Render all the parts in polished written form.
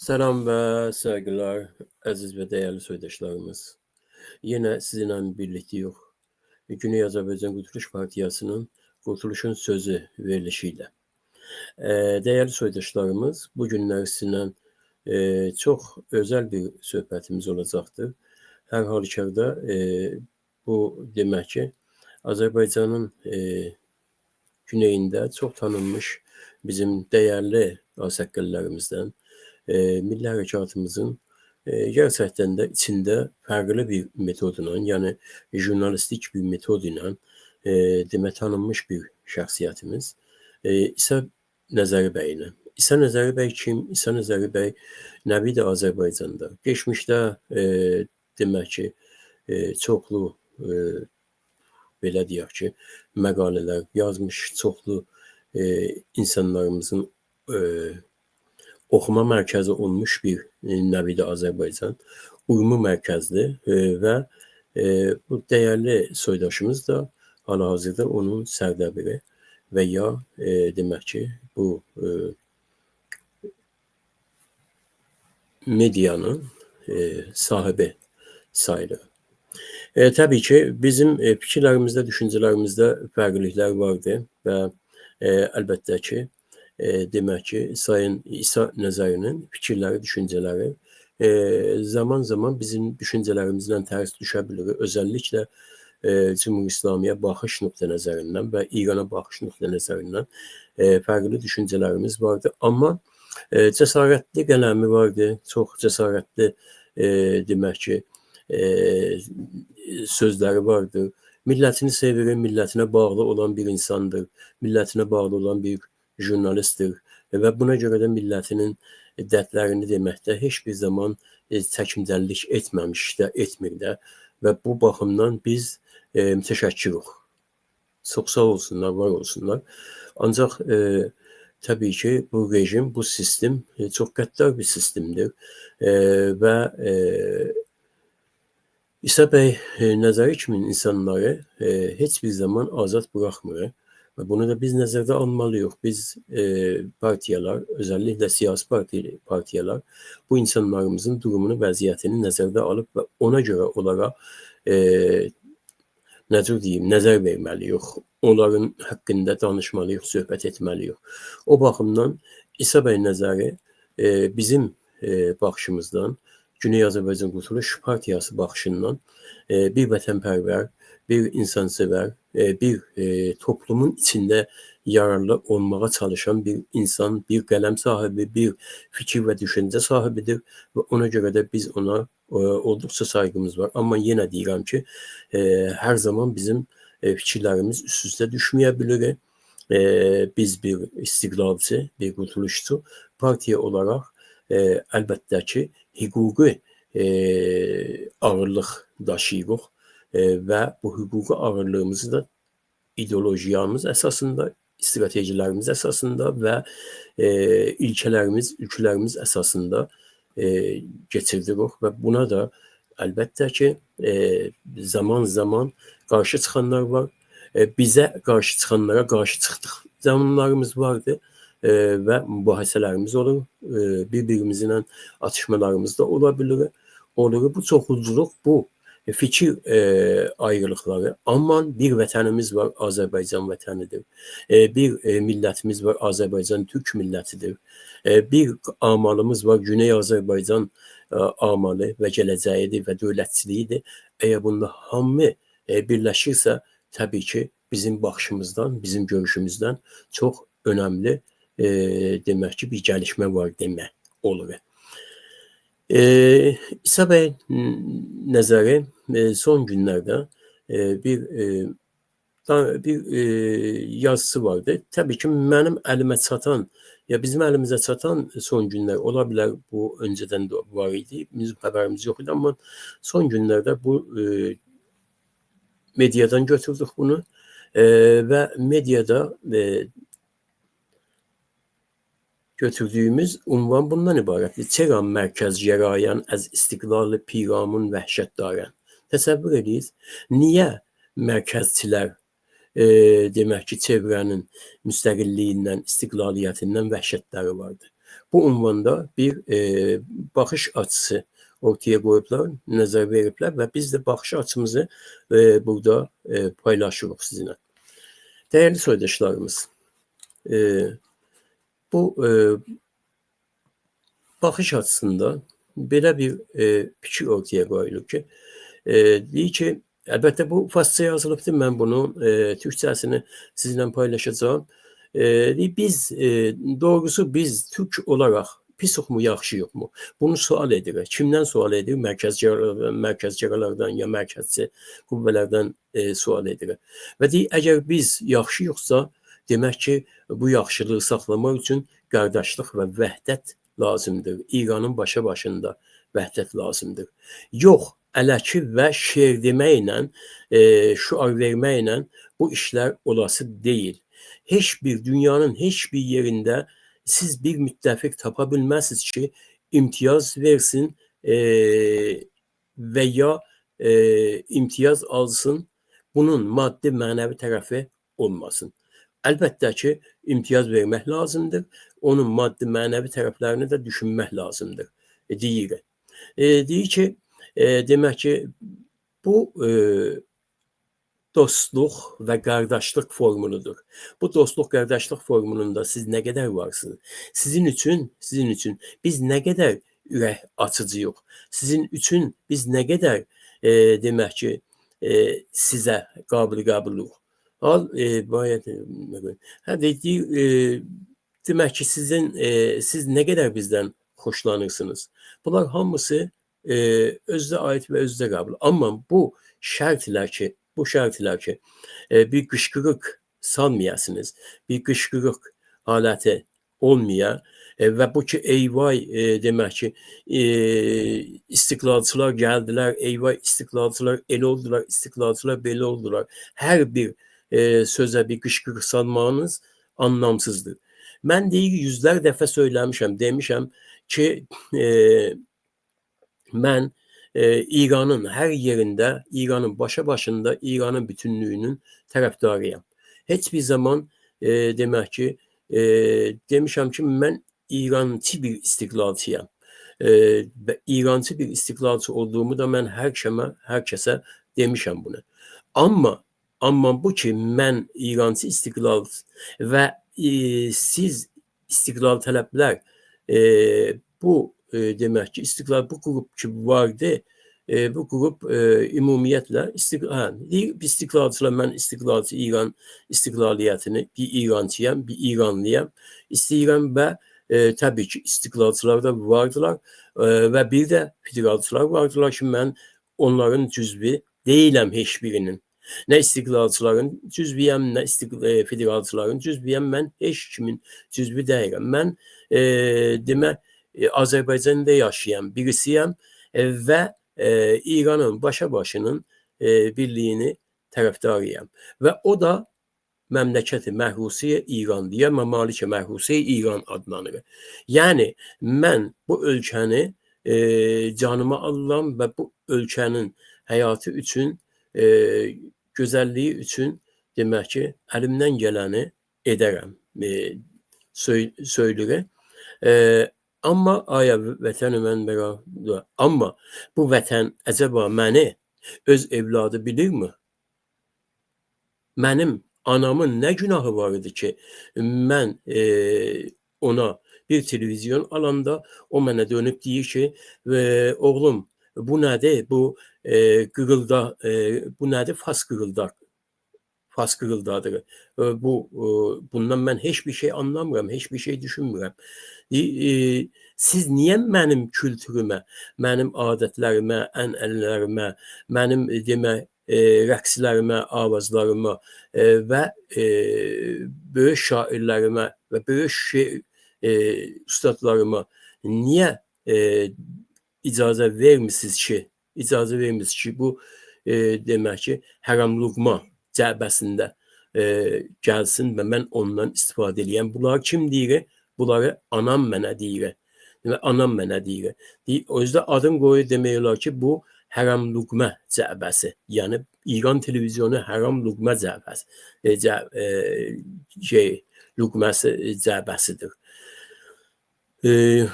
Selam və sevgiler, əziz və dəyərli soydaşlarımız. Yenə sizinlə birlikteyiz. Güney Azərbaycan Qurtuluş Partiyasının Qurtuluşun Sözü verilişi ilə. Dəyərli soydaşlarımız, bu günlər sizinlə çox özəl bir söhbətimiz olacaqdır. Hər halükarda bu demək ki, Azərbaycanın güneyində çox tanınmış bizim dəyərli azəqqəllərimizdən, milli hərəkatımızın gerçəkdən də içində fərqli bir metodla, yəni jurnalistik bir metod ilə demək tanınmış bir şəxsiyyətimiz İsa Nəzəri bəylə. İsa Nəzəri bəy kim? İsa Nəzəri bəy nəbidir Azərbaycanda. Geçmişdə demək ki, çoxlu belə deyək ki, məqalələr yazmış, çoxlu insanlarımızın oxuma mərkəzi olmuş bir nəvidir Azərbaycan. Uyumu mərkəzli və bu dəyərli soydaşımız da hal-hazırda onun sərdəbiri və ya demək ki, bu medianın sahibi sayılır. Təbii ki, bizim fikirlərimizdə, düşüncələrimizdə fərqliliklər vardır və əlbəttə ki, demək ki, Sayın İsa Nəzərinin fikirləri, düşüncələri zaman zaman bizim düşüncələrimizlə tərs düşə bilir. Özəlliklə Cümhur İslamiyə baxış nöqtə nəzərindən və İrana baxış nöqtə nəzərindən fərqli düşüncələrimiz vardır. Amma cəsarətli qələmi vardır, çox cəsarətli demək ki, sözləri vardır. Millətini sevir, millətinə bağlı olan bir insandır, millətinə bağlı olan bir jurnalistdir və buna görə də millətinin dərdlərini deməkdə heç bir zaman çəkimdəllik etməmiş də, etmir də və bu baxımdan biz mütəşəkkirik. Çox sağ olsunlar, var olsunlar. Ancaq təbii ki, bu rejim, bu sistem çox qəddar bir sistemdir və İsa bəy Nəzəri kimi insanları heç bir zaman azad buraxmır və bunu da biz nəzərdə almalıyıq. Biz partiyalar, özəlliklə siyasi partiyalar bu insanlarımızın durumunu, vəziyyətini nəzərdə alıb və ona görə onlara necə deyim, nəzər verməliyik. Onların haqqında danışmalıyıq, söhbət etməliyik. O baxımdan İsa bəy Nəzəri bizim baxışımızdan, Güney Azərbaycan Qurtuluş Partiyası baxışından bir vətənpərvər, bir insansevər, bir toplumun içində yararlı olmağa çalışan bir insan, bir qələm sahibi, bir fikir və düşüncə sahibidir və ona görə də biz ona olduqca saygımız var. Amma yenə deyirəm ki, hər zaman bizim fikirlərimiz üst-üstə düşməyə bilir. Biz bir istiqlalçı, bir qurtuluşçu partiya olaraq əlbəttə ki, hüquqi ağırlıq daşıyırıq və bu hüquqi ağırlığımızı da ideologiyamız əsasında, stratejilərimiz əsasında və ilkələrimiz, ülkələrimiz əsasında keçiririk və buna da əlbəttə ki, zaman-zaman qarşı çıxanlar var. Bizə qarşı çıxanlara qarşı çıxdıq zamanlarımız vardı və mübahisələrimiz olur. Bir-birimizlə atışmalarımız da olabilir. Bu çoxulculuq, bu fikir ayrılıqları. Amma bir vətənimiz var, Azərbaycan vətənidir. Bir millətimiz var, Azərbaycan Türk millətidir. Bir amalımız var, Güney Azərbaycan amalı və gələcəyidir və dövlətçiliyidir. Əgər bunda hamı birləşirsə, təbii ki, bizim baxışımızdan, bizim görüşümüzdən çox önəmli demək ki, bir gəlişmə var demək olur. İsa bəy Nəzəri son günlərdə bir yazısı vardı. Təbii ki, mənim əlimə çatan, ya bizim əlimizə çatan son günlər ola bilər, bu öncədən də var idi, bizim xəbərimiz yox idi, amma son günlərdə bu mediadan götürdük bunu və mediada götürdüyümüz unvan bundan ibarətdir. Çeran mərkəz yarayan əz istiqlalı piramun vəhşətdarən. Təsəvvür edirsiniz, niyə mərkəzçilər demək ki, çevrənin müstəqilliyindən, istiqlaliyyətindən vəhşətləri vardır? Bu ünvanda bir baxış açısı ortaya qoyublar, nəzər veriblər və biz də baxış açımızı burada paylaşırıq sizinlə. Dəyərli soydaşlarımız, bu baxış açısında belə bir fikir ortaya qoyulur ki, deyir ki, əlbəttə bu farsça yazılıbdır, mən bunun türkçəsini sizinlə paylaşacağım. Biz, doğrusu biz Türk olaraq pisuq mu, yaxşıyıq mu? Bunu sual edirik. Kimdən sual edirik? Mərkəzcələrdən ya mərkəzçi qüvvələrdən sual edirik. Və deyir, əgər biz yaxşıyıqsa, demək ki, bu yaxşılığı saxlamaq üçün qardaşlıq və vəhdət lazımdır. İranın başında vəhdət lazımdır. Yox, ələki və şeir deməklə, şüar verməklə bu işlər olası deyil. Dünyanın heç bir yerində siz bir müttəfiq tapa bilməzsiniz ki, imtiyaz versin və ya imtiyaz alsın, bunun maddi mənəvi tərəfi olmasın. Əlbəttə ki, imtiyaz vermək lazımdır, onun maddi mənəvi tərəflərini də düşünmək lazımdır, deyir. Deyir ki, demək ki, bu dostluq və qardaşlıq formunudur. Bu dostluq, qardaşlıq formulunda siz nə qədər varsınız? Sizin üçün biz nə qədər ürək açıcıyıq? Sizin üçün biz nə qədər demək ki, sizə qabil-qabiluq? Demək ki, siz nə qədər bizdən xoşlanırsınız? Bunlar hamısı özünə aid və özünə qabil. Amma bu şərtlər ki, bir qışqırıq salmayasınız, bir qışqırıq haləti olmaya və bu ki, eyvay demək ki, istiqlalçılar gəldilər, eyvay istiqlalçılar elə oldular, istiqlalçılar belə oldular. Hər bir sözə bir qışqırıq salmağınız anlamsızdır. Mən deyir, yüzlər dəfə söyləmişəm, demişəm ki, mən İranın hər yerində, İranın başında İranın bütünlüyünün tərəfdarıyam. Heç bir zaman demək ki, demişəm ki, mən İrançı bir istiqlalçıyam. Və İrançı bir istiqlalçı olduğumu da mən hər kəsə demişəm bunu. Amma bu ki, mən İrançı istiqlal və siz istiqlal tələblər bu demək ki, bu qrup ki vardı, bu qrup ümumiyyətlə istiqlalçılar, mən istiqlalçı İran istiqlaliyyətini, bir İrancıyam, bir İranlıyam istəyirəm və təbii ki, istiqlalçılar da vardılar və bir də federalçılar vardılar ki, mən onların cüzvi deyiləm heç birinin. Nə istiqlalçıların cüzviyəm, nə federalçıların cüzviyəm, mən heç kimin cüzvi deyiləm. Mən demək, Azərbaycanda yaşayan birisiyəm və İranın başının birliyini tərəfdarıyam. Və o da məmləkəti Məhrusiyə İran deyə, Məmalikə Məhrusiyə İran adlanır. Yəni, mən bu ölkəni canıma alıram və bu ölkənin həyatı üçün, gözəlliyi üçün demək ki, əlimdən gələni edərəm, söylürəm. Amma amma bu vətən əcəba məni öz evladı bilirmi? Mənim anamın nə günahı var idi ki, mən ona bir televizyon alanda o mənə dönüb deyir ki, oğlum, bu nədir? Bu nədir? Fas qırıldadır. Bundan mən heç bir şey anlamıram, heç bir şey düşünmürəm. Siz niyə mənim kültürümə, mənim adətlərimə, ənənələrimə, mənim rəqslərimə, avazlarıma və böyük şairlərimə və böyük şeir ustadlarıma niyə icazə vermisiniz ki, bu demək ki, hərəmluğma cəbəsində gəlsin və mən ondan istifadə edəyəm. Bunlar kim deyir? Bunları anam mənə deyir. Anam mənə deyir. Özdə adın qoyu demək olar ki, bu hərəmluğmə cəbəsi. Yəni, İran televizyonu hərəmluğmə cəbəsidir. E,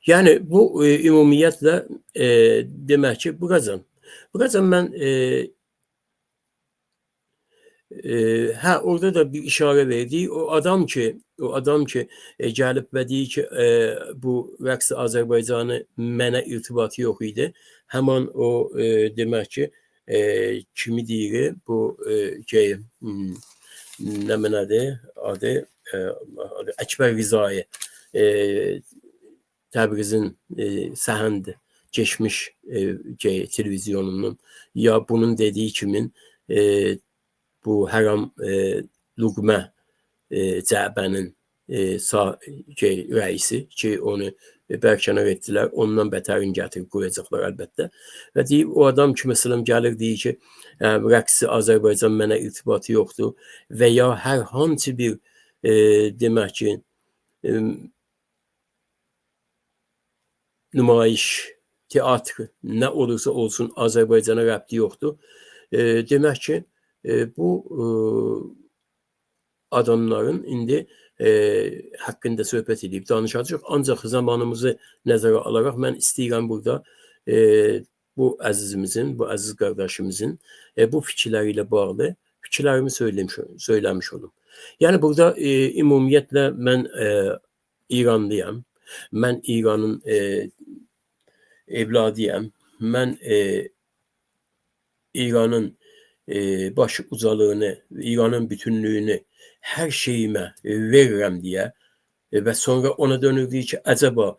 Yani bu ümumiyyətlə demək ki, bu qazan mən hə, orada da bir işarə verdi. O adam ki gəlib və deyir ki, bu rəqs Azərbaycanı mənə irtibatı yox idi. Həman o demək ki, kimi deyir bu şey, nə mənədir adı, Əkbər Rizayı, Təbrizin Səhənd keçmiş televizyonunun ya bunun dediyi kimin bu Həram Luqmə Cəbənin rəisi ki, onu bərkənar etdilər. Ondan bətərin gətirib qoyacaqlar əlbəttə. Və deyib, o adam ki, məsələn, gəlir deyir ki, rəqsi Azərbaycan mənə irtibatı yoxdur və ya hər hansı bir demək ki, nümayiş, teatr, nə olursa olsun Azərbaycana rəbti yoxdur. Demək ki, bu adamların indi haqqında söhbət edib danışacaq. Ancaq zamanımızı nəzərə alaraq mən istəyirəm burada bu əzizimizin, bu əziz qardaşımızın bu fikirləri ilə bağlı fikirlərimi söyləmiş olum. Yəni burada ümumiyyətlə mən İranlıyam. Mən İranın evladıyam. Mən İranın baş ucalığını, İranın bütünlüyünü hər şeyimə verirəm deyə və sonra ona dönür deyir ki, əcəba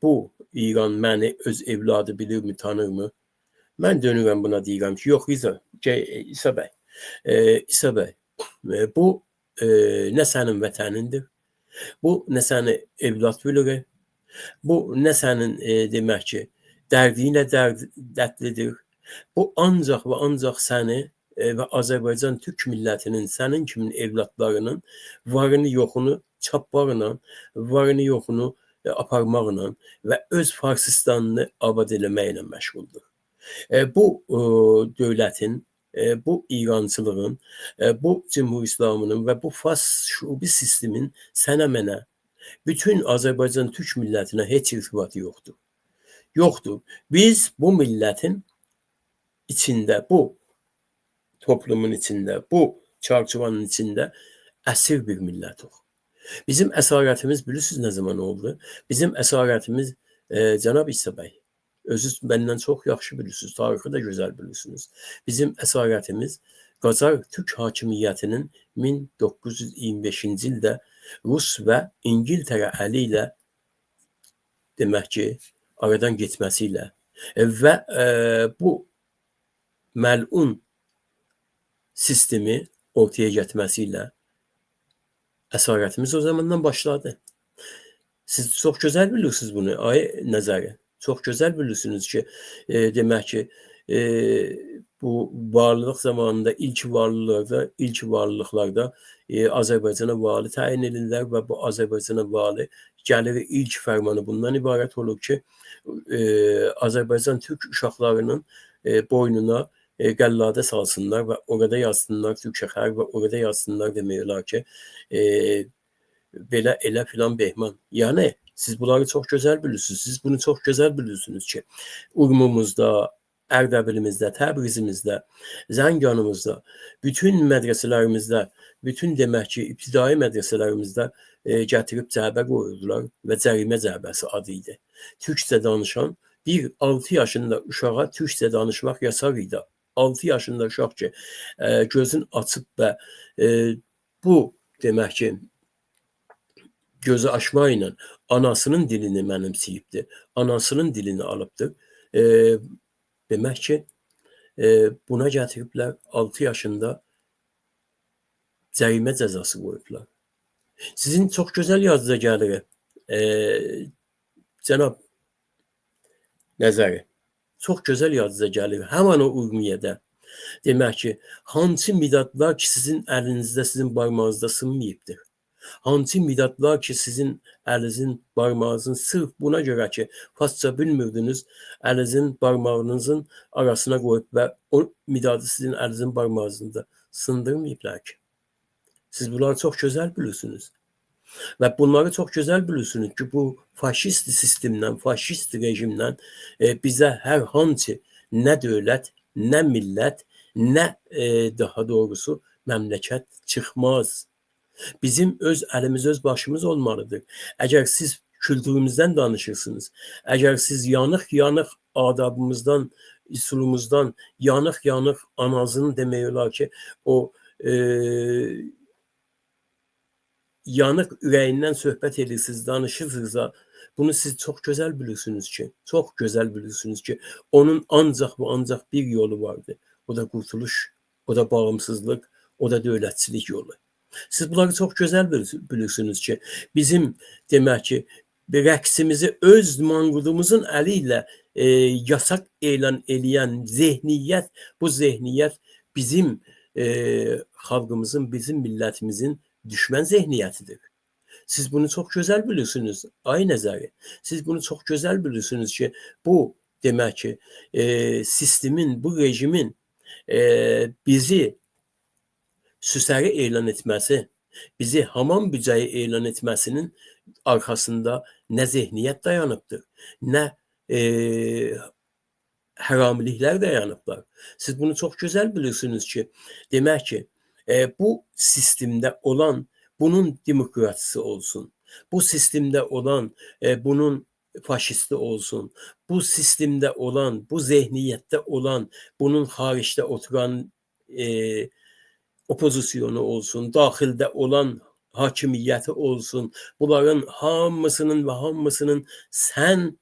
bu İran məni öz evladı bilirmi, tanırmı? Mən dönürəm buna deyirəm ki, yox İsa bəy, İsa bəy, bu nə sənin vətənindir, bu nə səni evlad bilir, bu nə sənin demək ki, dərdiylə dərdlidir. Bu ancaq və ancaq səni və Azərbaycan Türk millətinin, sənin kimi evladlarının varını yoxunu çapmaqla, varını yoxunu aparmaqla və öz Farsistanını abad eləməklə məşğuldur. Bu dövlətin, bu İrancılığın, bu Cümhur İslamının və bu fas şubi sistemin sənə mənə, bütün Azərbaycan Türk millətinə heç irtibatı yoxdur. Yoxdur. Biz bu millətin içində, bu toplumun içində, bu çarçuvanın içində əsir bir millətik. Bizim əsarətimiz bilirsiniz nə zaman oldu? Bizim əsarətimiz cənab İsa bəy, özünüz məndən çox yaxşı bilirsiniz, tarixi də gözəl bilirsiniz. Bizim əsarətimiz Qacar Türk hakimiyyətinin 1925-ci ildə Rus və İngiltərə əli ilə demək ki, aradan getməsi ilə və bu məlun sistemi ortaya getməsi ilə əsarətimiz o zamandan başladı. Siz çox gözəl bilirsiniz bunu, ay Nəzəri. Çox gözəl bilirsiniz ki, demək ki, bu varlılıq zamanında ilk varlılıqlarda Azərbaycana vali təyin edilirlər və bu Azərbaycana vali gəlir ilk fərmanı bundan ibarət olur ki, Azərbaycan Türk uşaqlarının boynuna qəlladə salsınlar və orada yazsınlar Türkçəxər və orada yazsınlar demək olar ki, belə elə filan Behman. Yəni, siz bunları çox gözəl bilirsiniz. Siz bunu çox gözəl bilirsiniz ki, Urmumuzda, Ərdəbilimizdə, Təbrizimizdə, Zənganımızda, bütün mədrəsələrimizdə, bütün demək ki, ibtidai mədrəsələrimizdə gətirib cəbə qoyurdular və cərimə cəbəsi adı idi. Türkçə danışan bir 6 yaşında uşağa Türkçə danışmaq yasaq idi. 6 yaşında uşaq ki, gözün açıb və bu demək ki, gözü açmaq ilə anasının dilini mənimsəyibdir, anasının dilini alıbdır. Demək ki, buna gətiriblər 6 yaşında cərimə cəzası qoyublar. Sizin çox gözəl yazıda gəlir, cənab Nəzəri, çox gözəl yazıda gəlir. Həman o Urmiyədə demək ki, hansı midadlar ki, sizin əlinizdə, sizin barmağınızda sınmayıbdır. Hansı midadlar ki, sizin əlinizin, barmağınızın sırf buna görə ki, farsça bilmirdiniz, əlinizin, barmağınızın arasına qoyub və o midadı sizin əlinizin, barmağınızda sındırmayıblar ki. Siz bunları çok güzel bilirsiniz. Ve bunları çok güzel bilirsiniz ki bu faşist sistemden, faşist rejimden bize her hangi ne devlet, ne millet, ne daha doğrusu memleket çıkmaz. Bizim öz elimiz, öz başımız olmalıdır. Eğer siz kültürümüzden danışırsınız, eğer siz yanıq adabımızdan, üsulumuzdan, yanıq anasını demək olar ki, o yanıq ürəyindən söhbət edirsiniz, danışırsınızsa, bunu siz çok güzel bilirsiniz ki, çok güzel bilirsiniz ki, onun ancak ve ancak bir yolu vardı. O da kurtuluş, o da bağımsızlık, o da dövlətçilik yolu. Siz bunları çok güzel bilirsiniz ki, bizim demək ki, bir rəqsimizi öz manqurumuzun əli yasak elan edən zehniyyət, bu zehniyyət bizim xalqımızın, bizim millətimizin düşman zihniyetidir. Siz bunu çok güzel bilirsiniz. Ay Nəzəri. Siz bunu çok güzel bilirsiniz ki, bu demək ki, sistemin, bu rejimin bizi süsəri elan etməsi, bizi hamam bücəyi elan etməsinin arkasında nə zehniyyət dayanıbdır, nə haramiliklər dayanıblar. Siz bunu çok güzel bilirsiniz ki, demək ki, bu sistemde olan bunun demokrasisi olsun, bu sistemde olan bunun faşisti olsun, bu sistemde olan, bu zihniyette olan bunun haricdə oturan opozisyonu olsun, daxildə olan hakimiyyəti olsun, bunların hamısının sən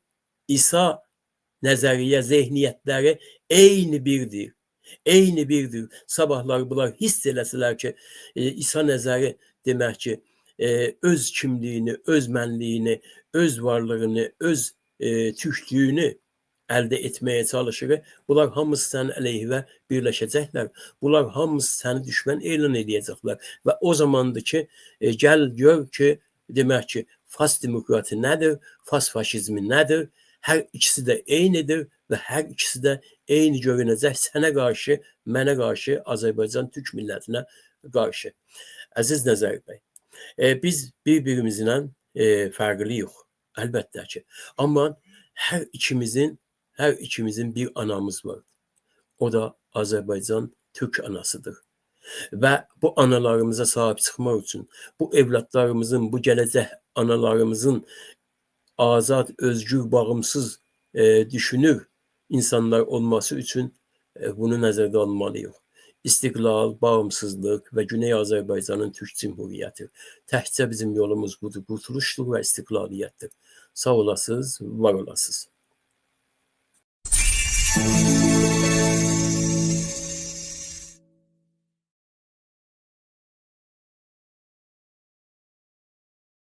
İsa nəzəriyyə, zehniyyətləri eyni birdir. Eyni birdir. Sabahlar bunlar hiss eləsələr ki, İsa Nəzəri demək ki, öz kimliyini, öz mənliyini, öz varlığını, öz türklüyünü əldə etməyə çalışır. Bunlar hamısı sənin əleyhivə birləşəcəklər. Bunlar hamısı səni düşmən elan edəcəklər. Və o zamandır ki, gəl gör ki, demək ki, fas demokrati nədir, fas faşizmi nədir? Hər ikisi də eynidir və hər ikisi də eyni görünəcək sənə qarşı, mənə qarşı, Azərbaycan Türk millətinə qarşı. Əziz Nəzər bəy, biz bir-birimizlə fərqliyik, əlbəttə ki. Amma hər ikimizin bir anamız var. O da Azərbaycan Türk anasıdır. Və bu analarımıza sahib çıxmaq üçün, bu evlatlarımızın, bu gələcək analarımızın azad, özgür, bağımsız düşünür insanlar olması üçün bunu nəzərdə almalıyıq. İstiqlal, bağımsızlıq və Güney Azərbaycanın Türk Cumhuriyyəti. Təkcə bizim yolumuz budur, qurtuluşdur və istiqlaliyyətdir. Sağ olasınız, var olasınız.